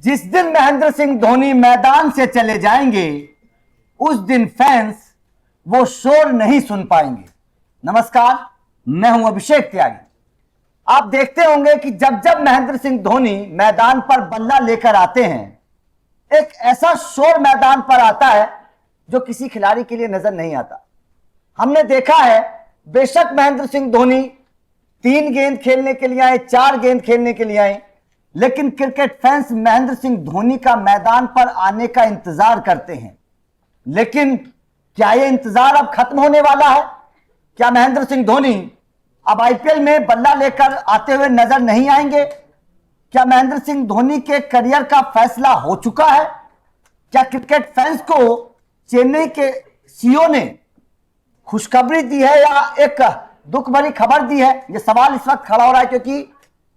जिस दिन महेंद्र सिंह धोनी मैदान से चले जाएंगे उस दिन फैंस वो शोर नहीं सुन पाएंगे। नमस्कार, मैं हूं अभिषेक त्यागी। आप देखते होंगे कि जब जब महेंद्र सिंह धोनी मैदान पर बल्ला लेकर आते हैं, एक ऐसा शोर मैदान पर आता है जो किसी खिलाड़ी के लिए नजर नहीं आता। हमने देखा है, बेशक महेंद्र सिंह धोनी 3 गेंद खेलने के लिए आए, 4 गेंद खेलने के लिए आए, लेकिन क्रिकेट फैंस महेंद्र सिंह धोनी का मैदान पर आने का इंतजार करते हैं। लेकिन क्या यह इंतजार अब खत्म होने वाला है? क्या महेंद्र सिंह धोनी अब आईपीएल में बल्ला लेकर आते हुए नजर नहीं आएंगे? क्या महेंद्र सिंह धोनी के करियर का फैसला हो चुका है? क्या क्रिकेट फैंस को चेन्नई के सीईओ ने खुशखबरी दी है या एक दुख भरी खबर दी है? यह सवाल इस वक्त खड़ा हो रहा है, क्योंकि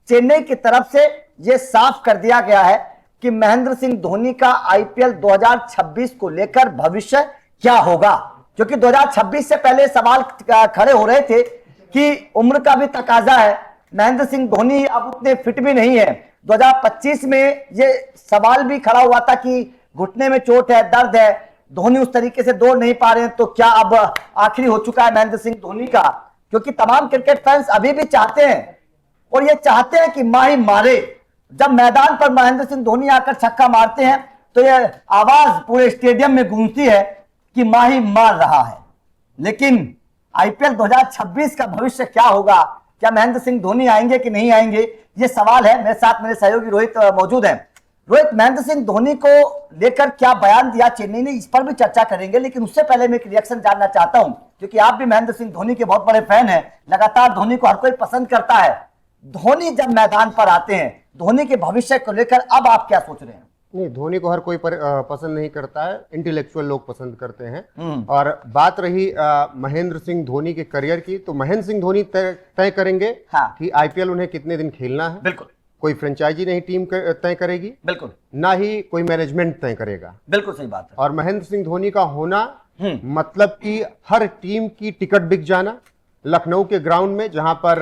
चेन्नई की तरफ से यह साफ कर दिया गया है कि महेंद्र सिंह धोनी का आईपीएल 2026 को लेकर भविष्य क्या होगा। क्योंकि 2026 से पहले सवाल खड़े हो रहे थे कि उम्र का भी तकाजा है, महेंद्र सिंह धोनी अब उतने फिट भी नहीं है। 2025 में यह सवाल भी खड़ा हुआ था कि घुटने में चोट है, दर्द है, धोनी उस तरीके से दौड़ नहीं पा रहे हैं, तो क्या अब आखिरी हो चुका है महेंद्र सिंह धोनी का? क्योंकि तमाम क्रिकेट फैंस अभी भी चाहते हैं और ये चाहते हैं कि माही मारे। जब मैदान पर महेंद्र सिंह धोनी आकर छक्का मारते हैं तो यह आवाज पूरे स्टेडियम में गूंजती है कि माही मार रहा है। लेकिन आईपीएल 2026 का भविष्य क्या होगा? क्या महेंद्र सिंह धोनी आएंगे कि नहीं आएंगे, ये सवाल है। मेरे साथ मेरे सहयोगी रोहित मौजूद हैं। रोहित, महेंद्र सिंह धोनी को लेकर क्या बयान दिया चेन्नई ने, इस पर भी चर्चा करेंगे, लेकिन उससे पहले मैं एक रिएक्शन जानना चाहता हूं, क्योंकि आप भी महेंद्र सिंह धोनी के बहुत बड़े फैन हैं। लगातार धोनी को हर कोई पसंद करता है। धोनी जब मैदान पर आते हैं, धोनी के भविष्य को लेकर अब आप क्या सोच रहे हैं? नहीं, धोनी को हर कोई पसंद नहीं करता है, इंटेलेक्चुअल लोग पसंद करते हैं। और बात रही महेंद्र सिंह धोनी के करियर की, तो महेंद्र सिंह धोनी तय करेंगे कि आईपीएल उन्हें कितने दिन खेलना है। बिल्कुल। कोई फ्रेंचाइजी नहीं टीम तय करेगी, बिल्कुल, ना ही कोई मैनेजमेंट तय करेगा। बिल्कुल सही बात है। और महेंद्र सिंह धोनी का होना मतलब कि हर टीम की टिकट बिक जाना। लखनऊ के ग्राउंड में जहां पर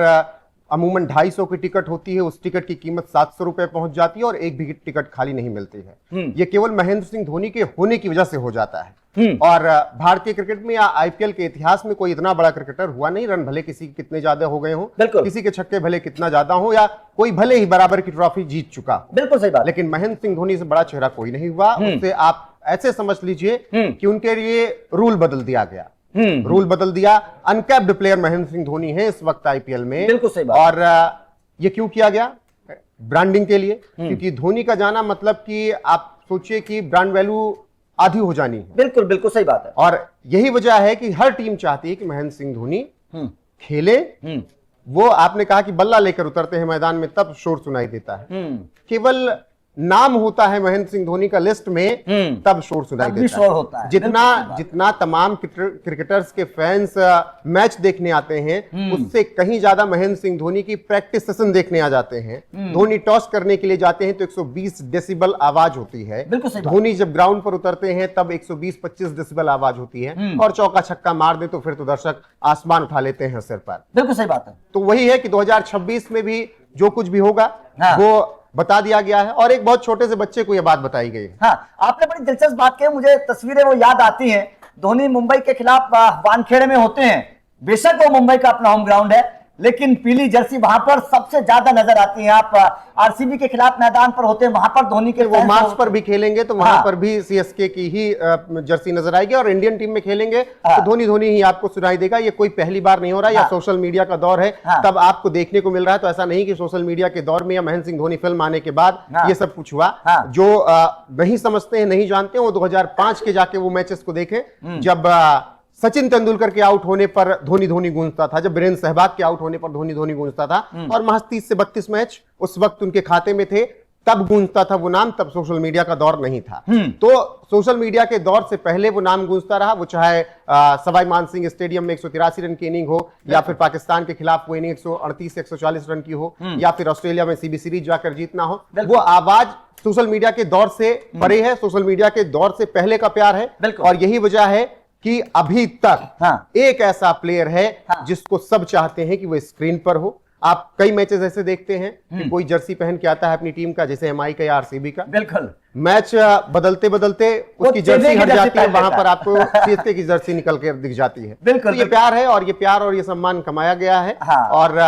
अमूमन 250 की टिकट होती है, उस टिकट की कीमत 700 रुपए पहुंच जाती है और एक भी टिकट खाली नहीं मिलती है। ये केवल महेंद्र सिंह धोनी के होने की वजह से हो जाता है। और भारतीय क्रिकेट में या आईपीएल के इतिहास में कोई इतना बड़ा क्रिकेटर हुआ नहीं। रन भले किसी के कितने ज्यादा हो गए हों, किसी के छक्के भले कितना ज्यादा हो, या कोई भले ही बराबर की ट्रॉफी जीत चुका, बिल्कुल सही बात, लेकिन महेंद्र सिंह धोनी से बड़ा चेहरा कोई नहीं हुआ। उससे आप ऐसे समझ लीजिए कि उनके लिए रूल बदल दिया गया। रूल बदल दिया। अनकैप्ड प्लेयर महेंद्र सिंह धोनी है इस वक्त आईपीएल में। बिल्कुल सही बात। और ये क्यों किया गया? ब्रांडिंग के लिए। क्योंकि धोनी का जाना मतलब कि आप सोचिए कि ब्रांड वैल्यू आधी हो जानी है। बिल्कुल बिल्कुल सही बात है। और यही वजह है कि हर टीम चाहती है कि महेंद्र सिंह धोनी खेले। वो आपने कहा कि बल्ला लेकर उतरते हैं मैदान में, तब शोर सुनाई देता है। केवल नाम होता है महेंद्र सिंह धोनी का लिस्ट में, तब शोर सुनाई देता होता है। जितना तमाम क्रिकेटर्स के फैंस मैच देखने आते हैं, उससे कहीं ज्यादा महेंद्र सिंह धोनी की प्रैक्टिस सेशन देखने आ जाते हैं। धोनी टॉस करने के लिए जाते हैं तो 120 डेसिबल आवाज होती है। धोनी जब ग्राउंड पर उतरते हैं तब 120-25 डेसिबल आवाज होती है। और चौका छक्का मार दे तो फिर तो दर्शक आसमान उठा लेते हैं सिर पर। बिल्कुल सही बात है। तो वही है कि 2026 में भी जो कुछ भी होगा वो बता दिया गया है। और एक बहुत छोटे से बच्चे को यह बात बताई गई है। हाँ, आपने बड़ी दिलचस्प बात की। मुझे तस्वीरें वो याद आती हैं, धोनी मुंबई के खिलाफ वानखेड़े में होते हैं। बेशक वो मुंबई का अपना होम ग्राउंड है, लेकिन पीली जर्सी वहां पर सबसे ज्यादा नजर आती है। आप आरसीबी के खिलाफ मैदान पर होते हैं, वहां पर धोनी के वो मार्च पर भी खेलेंगे तो वहां पर भी सीएसके की ही जर्सी नजर आएगी। और इंडियन टीम में खेलेंगे तो धोनी धोनी ही आपको सुनाई देगा। ये कोई पहली बार नहीं हो रहा, या सोशल मीडिया का दौर है तब आपको देखने को मिल रहा है। तो ऐसा नहीं कि सोशल मीडिया के दौर में या महेंद्र सिंह धोनी फिल्म आने के बाद ये सब कुछ हुआ। जो नहीं समझते हैं, नहीं जानते हैं, वो 2005 के जाके वो मैचेस को देखें, जब सचिन तेंदुलकर के आउट होने पर धोनी धोनी गूंजता था, जब वीरेंद्र सहवाग के आउट होने पर धोनी धोनी गूंजता था। और महज 30 से 32 मैच उस वक्त उनके खाते में थे, तब गूंजता था वो नाम। तब सोशल मीडिया का दौर नहीं था। तो सोशल मीडिया के दौर से पहले वो नाम गूंजता रहा। वो चाहे सवाई मानसिंह स्टेडियम में 183 रन की इनिंग हो, या फिर पाकिस्तान के खिलाफ वो इनिंग 138 से 140 रन की हो, या फिर ऑस्ट्रेलिया में सीबी सीरीज जाकर जीतना हो। वो आवाज सोशल मीडिया के दौर से परे है, सोशल मीडिया के दौर से पहले का प्यार है। और यही वजह है कि अभी तक एक ऐसा प्लेयर है जिसको सब चाहते हैं कि वो स्क्रीन पर हो, आप कई मैचेस ऐसे देखते हैं कि कोई जर्सी पहन के आता है अपनी टीम का, जैसे एमआई का या आरसीबी का, बिल्कुल मैच बदलते बदलते उसकी जर्सी हट जाती है, वहां पर आपको सीएसके की जर्सी निकल के दिख जाती है। बिल्कुल, तो ये प्यार है, और ये प्यार और ये सम्मान कमाया गया है। हाँ। और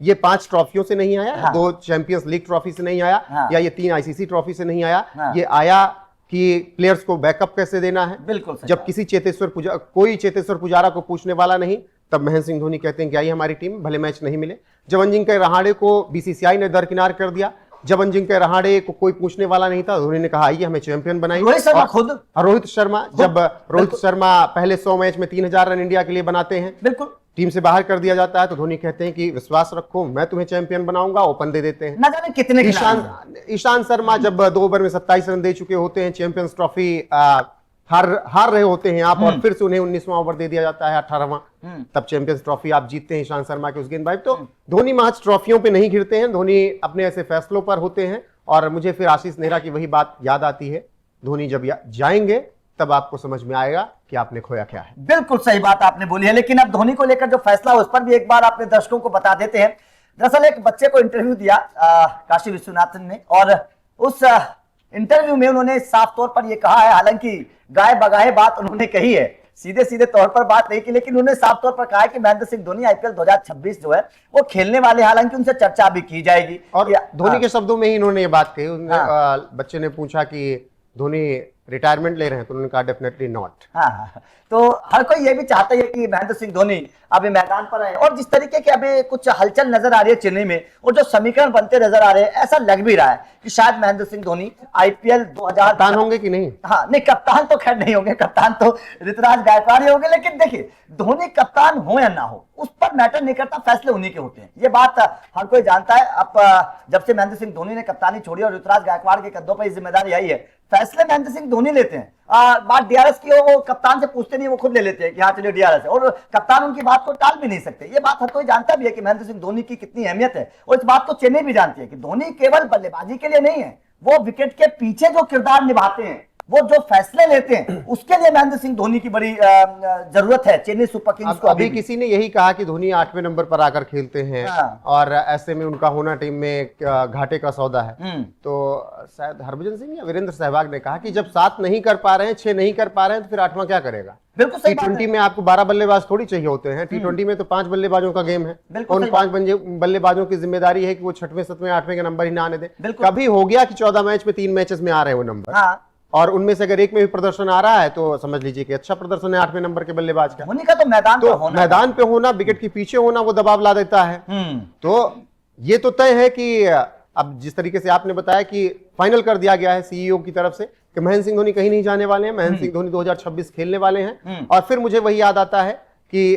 ये 5 ट्रॉफियों से नहीं आया, 2 चैंपियंस लीग ट्रॉफी से नहीं आया, हाँ। या ये 3 आईसीसी ट्रॉफी से नहीं आया। हाँ। ये आया कि प्लेयर्स को बैकअप कैसे देना है। बिल्कुल जब किसी कोई चेतेश्वर पुजारा को पूछने वाला नहीं, तब महेंद्र सिंह धोनी कहते हैं कि आइए हमारी टीम, भले मैच नहीं मिले। जब अजिंक्य रहाणे को बीसीसीआई ने दरकिनार कर दिया, जब अजिंक्य रहाणे को कोई पूछने वाला नहीं था, धोनी ने कहा आइए हमें चैंपियन बनाइए। रोहित शर्मा खुद, रोहित शर्मा, जब रोहित शर्मा पहले 100 मैच में 3000 रन इंडिया के लिए बनाते हैं, बिल्कुल टीम से बाहर कर दिया जाता है, तो धोनी कहते हैं कि विश्वास रखो, मैं तुम्हें चैंपियन बनाऊंगा, ओपन दे देते हैं। ना जाने कितने ईशांत शर्मा जब 2 ओवर में 27 रन दे चुके होते हैं, चैंपियंस ट्रॉफी हार रहे होते हैं आप, और फिर से उन्हें 19वां ओवर दे दिया जाता है, 18वां, तब चैंपियंस ट्रॉफी आप जीतते हैं ईशांत शर्मा के उस गेंदबाजी। तो धोनी महज ट्रॉफियों पे नहीं गिरते हैं, धोनी अपने ऐसे फैसलों पर होते हैं। और मुझे फिर आशीष नेहरा की वही बात याद आती है, धोनी जब जाएंगे तब आपको समझ में आएगा कि आपने खोया क्या है। बिल्कुल सही बात आपने बोली है। लेकिन अब धोनी को लेकर जो फैसला है उस पर भी एक बार अपने दर्शकों को बता देते हैं। दरअसल एक बच्चे को इंटरव्यू दिया काशी विश्वनाथन ने, और उस इंटरव्यू में उन्होंने साफ तौर पर यह कहा है, हालांकि गाय बगाए बात उन्होंने कही है, सीधे सीधे तौर पर बात नहीं की, लेकिन उन्होंने साफ तौर पर कहा है कि महेंद्र सिंह धोनी आईपीएल 2026 जो है वो खेलने वाले, हालांकि उनसे चर्चा भी की जाएगी। और धोनी के शब्दों में ही इन्होंने ये बात कही। बच्चे ने पूछा कि धोनी रिटायरमेंट ले रहे हैं, तो उन्होंने कहा डेफिनेटली नॉट। हाँ, तो हर कोई ये भी चाहता है कि महेंद्र सिंह धोनी अभी मैदान पर आए, और जिस तरीके की अभी कुछ हलचल नजर आ रही है चेन्नई में, और जो समीकरण बनते नजर आ रहे हैं, ऐसा लग भी रहा है कि शायद महेंद्र सिंह धोनी आईपीएल 2000 कप्तान होंगे कि नहीं। हाँ नहीं, कप्तान तो खैर नहीं होंगे, कप्तान तो ऋतुराज गायकवाड़ ही होंगे। लेकिन देखिए, धोनी कप्तान हो या ना हो उस पर मैटर नहीं करता, फैसले उन्हीं के होते हैं, ये बात हर कोई जानता है। अब जब से महेंद्र सिंह धोनी ने कप्तानी छोड़ी और ऋतुराज गायकवाड़ के कंधों पर जिम्मेदारी आई है, फैसले महेंद्र सिंह धोनी लेते हैं। बात डीआरएस की हो, वो कप्तान से पूछते नहीं, वो खुद ले लेते हैं कि हाँ चलिए डीआरएस है, और कप्तान उनकी बात को टाल भी नहीं सकते। ये बात हर कोई जानता भी है कि महेंद्र सिंह धोनी की कितनी अहमियत है, और इस बात को चेन्नई भी जानती है कि धोनी केवल बल्लेबाजी के लिए नहीं है, वो विकेट के पीछे जो किरदार निभाते हैं, वो जो फैसले लेते हैं, उसके लिए महेंद्र सिंह धोनी की बड़ी जरूरत है चेन्नई सुपर किंग्स को। अभी किसी ने यही कहा कि धोनी 8वें नंबर पर आकर खेलते हैं, और ऐसे में उनका होना टीम में घाटे का सौदा है। तो शायद हरभजन सिंह या वीरेंद्र सहवाग ने कहा कि जब 7 नहीं कर पा रहे हैं, 6 नहीं कर पा रहे हैं, तो फिर 8वां क्या करेगा। बिल्कुल सही। T20 में आपको 12 बल्लेबाज थोड़ी चाहिए होते हैं, T20 में तो 5 बल्लेबाजों का गेम है, उन 5 बल्लेबाजों की जिम्मेदारी है कि वो 6वें 7वें 8वें के नंबर ही ना आने दें। कभी हो गया कि 14 मैच में 3 मैचेस में आ रहे हैं वो नंबर, और उनमें से अगर एक में भी प्रदर्शन आ रहा है तो समझ लीजिए कि अच्छा प्रदर्शन है 8वें नंबर के बल्लेबाज का। धोनी का तो मैदान पे होना, विकेट के पीछे होना, वो दबाव ला देता है। तो ये तो तय है कि अब जिस तरीके से आपने बताया कि फाइनल कर दिया गया है सीईओ की तरफ से कि महेंद्र सिंह धोनी कहीं नहीं जाने वाले हैं, महेंद्र सिंह धोनी 2026 खेलने वाले हैं। और फिर मुझे वही याद आता है कि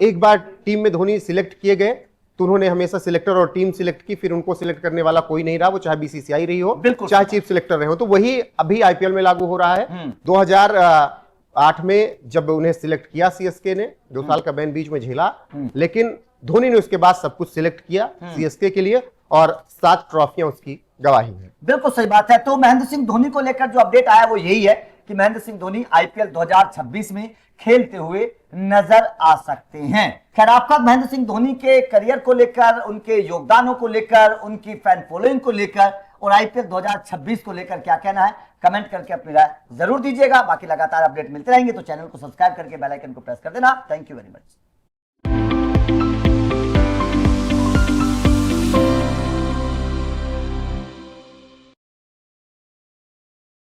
एक बार टीम में धोनी सिलेक्ट किए गए तो उन्होंने हमेशा सिलेक्टर और टीम सिलेक्ट की, फिर उनको सिलेक्ट करने वाला कोई नहीं रहा, वो चाहे बीसीसीआई रही हो, चाहे चीफ सिलेक्टर रहे हो। तो वही अभी आईपीएल में लागू हो रहा है। 2008 में जब उन्हें सिलेक्ट किया सीएसके ने, 2 साल का बैन बीच में झेला, लेकिन धोनी ने उसके बाद सब कुछ सिलेक्ट किया सीएसके के लिए, और 7 ट्रॉफियां उसकी गवाही है। बिल्कुल सही बात है। तो महेंद्र सिंह धोनी को लेकर जो अपडेट आया वो यही है कि महेंद्र सिंह धोनी आईपीएल 2026 में खेलते हुए नजर आ सकते हैं। खैर, आपका महेंद्र सिंह धोनी के करियर को लेकर, उनके योगदानों को लेकर, उनकी फैन फॉलोइंग को लेकर और आईपीएल 2026 को लेकर क्या कहना है, कमेंट करके अपनी राय जरूर दीजिएगा। बाकी लगातार अपडेट मिलते रहेंगे, तो चैनल को सब्सक्राइब करके बेल आइकन को प्रेस कर देना। Thank you very much.